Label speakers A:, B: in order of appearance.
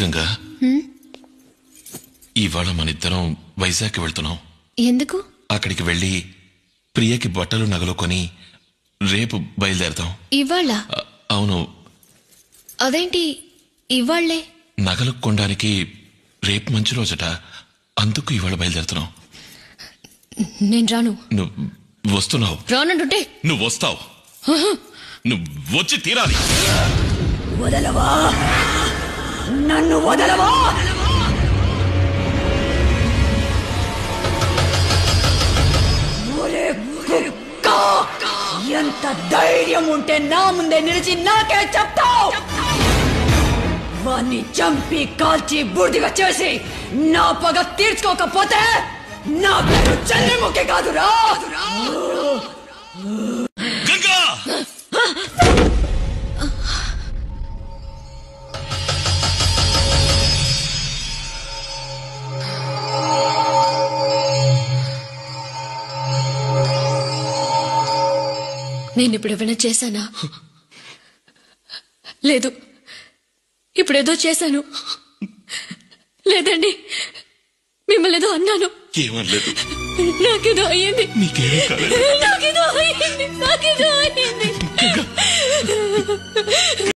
A: గంగా ఇవాళ మనిద్దరం వైజాగ్ వెళ్తున్నాం.
B: ఎందుకు?
A: అక్కడికి వెళ్ళి ప్రియకి బట్టలు నగలు కొని రేపు బయలుదేరతాం.
B: ఇవాళ?
A: అవును.
B: అదేంటి ఇవాళ్లే?
A: నగలు కొనడానికి రేపు మంచి రోజట, అందుకు ఇవాళ బయలుదేరుతున్నాం.
B: నేను రాను.
A: నువ్వు వస్తున్నావు.
B: రానంటుంటే
A: నువ్వు వస్తావు. నువ్వు వచ్చి తీరాలి.
C: వదలవా, నన్ను వదలవా. ఎంత ధైర్యం ఉంటే నా ముందే నిలిచి నాకే చెప్తావు? వాణ్ణి చంపి కాల్చి బూడిదిగా చేసి నా పగ తీర్చుకోకపోతే నా పేరు చంద్రముఖి కాదురా.
A: గంగా!
B: నేనిప్పుడు ఏమైనా చేశానా? లేదు. ఇప్పుడేదో చేశాను. లేదండి, మిమ్మల్ని ఏదో అన్నాను.
A: ఏమనలేదు.
B: నాకేదో అయ్యింది.
A: నీకేమీ కాలేదు.
B: నాకేదో అయ్యింది.